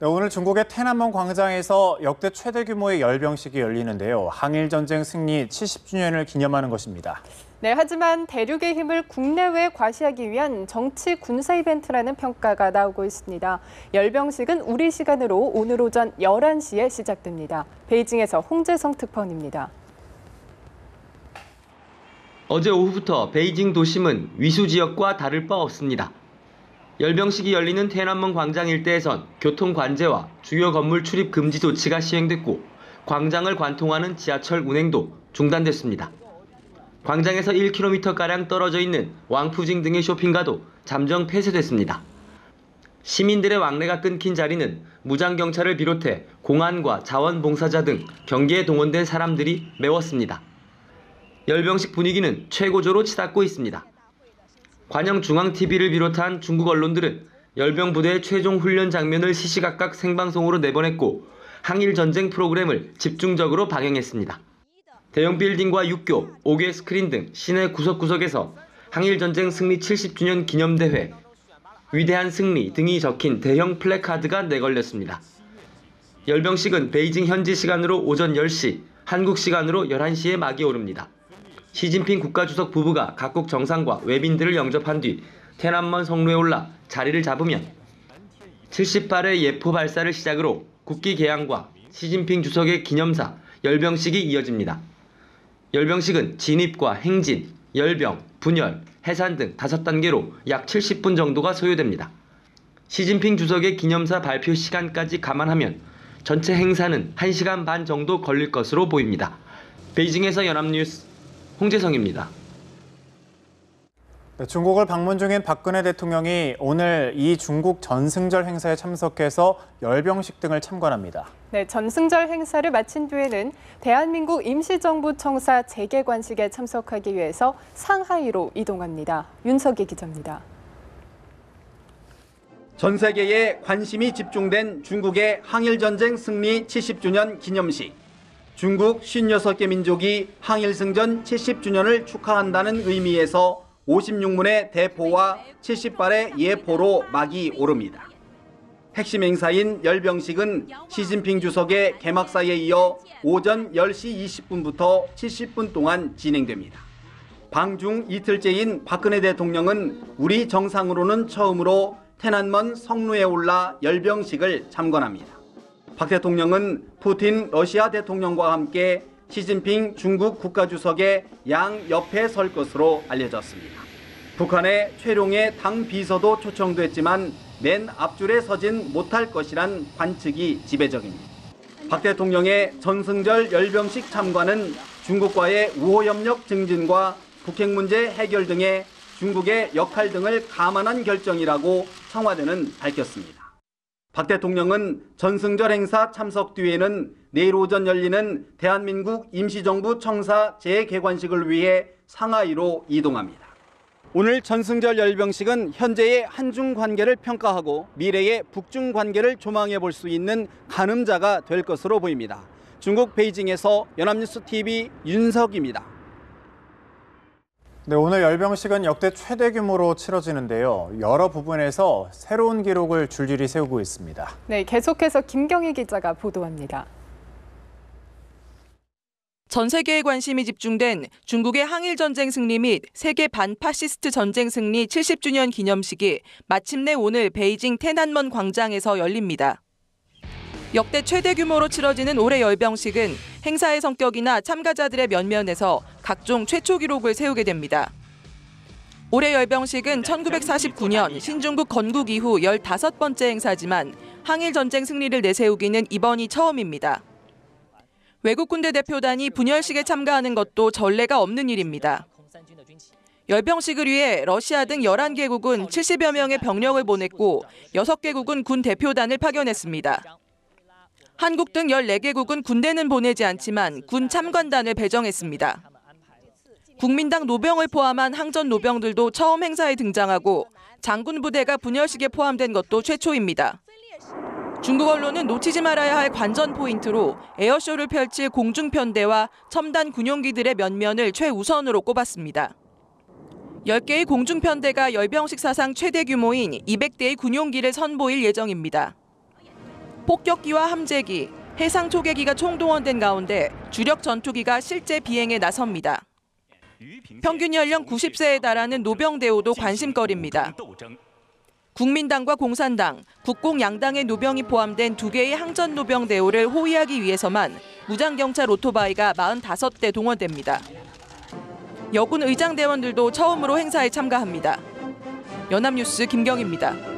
네, 오늘 중국의天安문 광장에서 역대 최대 규모의 열병식이 열리는데요. 항일전쟁 승리 70주년을 기념하는 것입니다. 네, 하지만 대륙의 힘을 국내외에 과시하기 위한 정치 군사 이벤트라는 평가가 나오고 있습니다. 열병식은 우리 시간으로 오늘 오전 11시에 시작됩니다. 베이징에서 홍재성 특파원입니다. 어제 오후부터 베이징 도심은 위수 지역과 다를 바 없습니다. 열병식이 열리는天安문 광장 일대에선 교통 관제와 주요 건물 출입 금지 조치가 시행됐고 광장을 관통하는 지하철 운행도 중단됐습니다. 광장에서 1km가량 떨어져 있는 왕푸징 등의 쇼핑가도 잠정 폐쇄됐습니다. 시민들의 왕래가 끊긴 자리는 무장경찰을 비롯해 공안과 자원봉사자 등 경계에 동원된 사람들이 메웠습니다. 열병식 분위기는 최고조로 치닫고 있습니다. 관영중앙TV를 비롯한 중국 언론들은 열병부대의 최종 훈련 장면을 시시각각 생방송으로 내보냈고 항일전쟁 프로그램을 집중적으로 방영했습니다. 대형 빌딩과 육교, 5개 스크린 등 시내 구석구석에서 항일전쟁 승리 70주년 기념대회, 위대한 승리 등이 적힌 대형 플래카드가 내걸렸습니다. 열병식은 베이징 현지 시간으로 오전 10시, 한국 시간으로 11시에 막이 오릅니다. 시진핑 국가주석 부부가 각국 정상과 외빈들을 영접한 뒤天安문 성로에 올라 자리를 잡으면 70발의 예포 발사를 시작으로 국기 개양과 시진핑 주석의 기념사 열병식이 이어집니다. 열병식은 진입과 행진, 열병, 분열, 해산 등 5단계로 약 70분 정도가 소요됩니다. 시진핑 주석의 기념사 발표 시간까지 감안하면 전체 행사는 1시간 반 정도 걸릴 것으로 보입니다. 베이징에서 연합뉴스 홍재성입니다. 네, 중국을 방문 중인 박근혜 대통령이 오늘 이 중국 전승절 행사에 참석해서 열병식 등을 참관합니다. 네, 전승절 행사를 마친 뒤에는 대한민국 임시정부 청사 재개관식에 참석하기 위해서 상하이로 이동합니다. 윤석희 기자입니다. 전 세계에 관심이 집중된 중국의 항일전쟁 승리 70주년 기념식. 중국 56개 민족이 항일승전 70주년을 축하한다는 의미에서 56문의 대포와 70발의 예포로 막이 오릅니다. 핵심 행사인 열병식은 시진핑 주석의 개막사에 이어 오전 10시 20분부터 70분 동안 진행됩니다. 방중 이틀째인 박근혜 대통령은 우리 정상으로는 처음으로天安문 성로에 올라 열병식을 참관합니다. 박 대통령은 푸틴 러시아 대통령과 함께 시진핑 중국 국가주석의 양 옆에 설 것으로 알려졌습니다. 북한의 최룡해 당 비서도 초청됐지만 맨 앞줄에 서진 못할 것이란 관측이 지배적입니다. 박 대통령의 전승절 열병식 참관은 중국과의 우호협력 증진과 북핵 문제 해결 등의 중국의 역할 등을 감안한 결정이라고 청와대는 밝혔습니다. 박 대통령은 전승절 행사 참석 뒤에는 내일 오전 열리는 대한민국 임시정부 청사 재개관식을 위해 상하이로 이동합니다. 오늘 전승절 열병식은 현재의 한중 관계를 평가하고 미래의 북중 관계를 조망해 볼 수 있는 가늠자가 될 것으로 보입니다. 중국 베이징에서 연합뉴스 TV 윤석입니다. 네, 오늘 열병식은 역대 최대 규모로 치러지는데요. 여러 부분에서 새로운 기록을 줄줄이 세우고 있습니다. 네, 계속해서 김경희 기자가 보도합니다. 전 세계의 관심이 집중된 중국의 항일전쟁 승리 및 세계 반파시스트 전쟁 승리 70주년 기념식이 마침내 오늘 베이징天安문 광장에서 열립니다. 역대 최대 규모로 치러지는 올해 열병식은 행사의 성격이나 참가자들의 면면에서 각종 최초 기록을 세우게 됩니다. 올해 열병식은 1949년 신중국 건국 이후 15번째 행사지만 항일전쟁 승리를 내세우기는 이번이 처음입니다. 외국 군대 대표단이 분열식에 참가하는 것도 전례가 없는 일입니다. 열병식을 위해 러시아 등 11개국은 70여 명의 병력을 보냈고 6개국은 군 대표단을 파견했습니다. 한국 등 14개국은 군대는 보내지 않지만 군 참관단을 배정했습니다. 국민당 노병을 포함한 항전 노병들도 처음 행사에 등장하고 장군 부대가 분열식에 포함된 것도 최초입니다. 중국 언론은 놓치지 말아야 할 관전 포인트로 에어쇼를 펼칠 공중편대와 첨단 군용기들의 면면을 최우선으로 꼽았습니다. 10개의 공중편대가 열병식 사상 최대 규모인 200대의 군용기를 선보일 예정입니다. 폭격기와 함재기, 해상 초계기가 총동원된 가운데 주력 전투기가 실제 비행에 나섭니다. 평균 연령 90세에 달하는 노병대우도 관심거리입니다. 국민당과 공산당, 국공 양당의 노병이 포함된 2개의 항전 노병대우를 호위하기 위해서만 무장경찰 오토바이가 45대 동원됩니다. 여군 의장대원들도 처음으로 행사에 참가합니다. 연합뉴스 김경희입니다.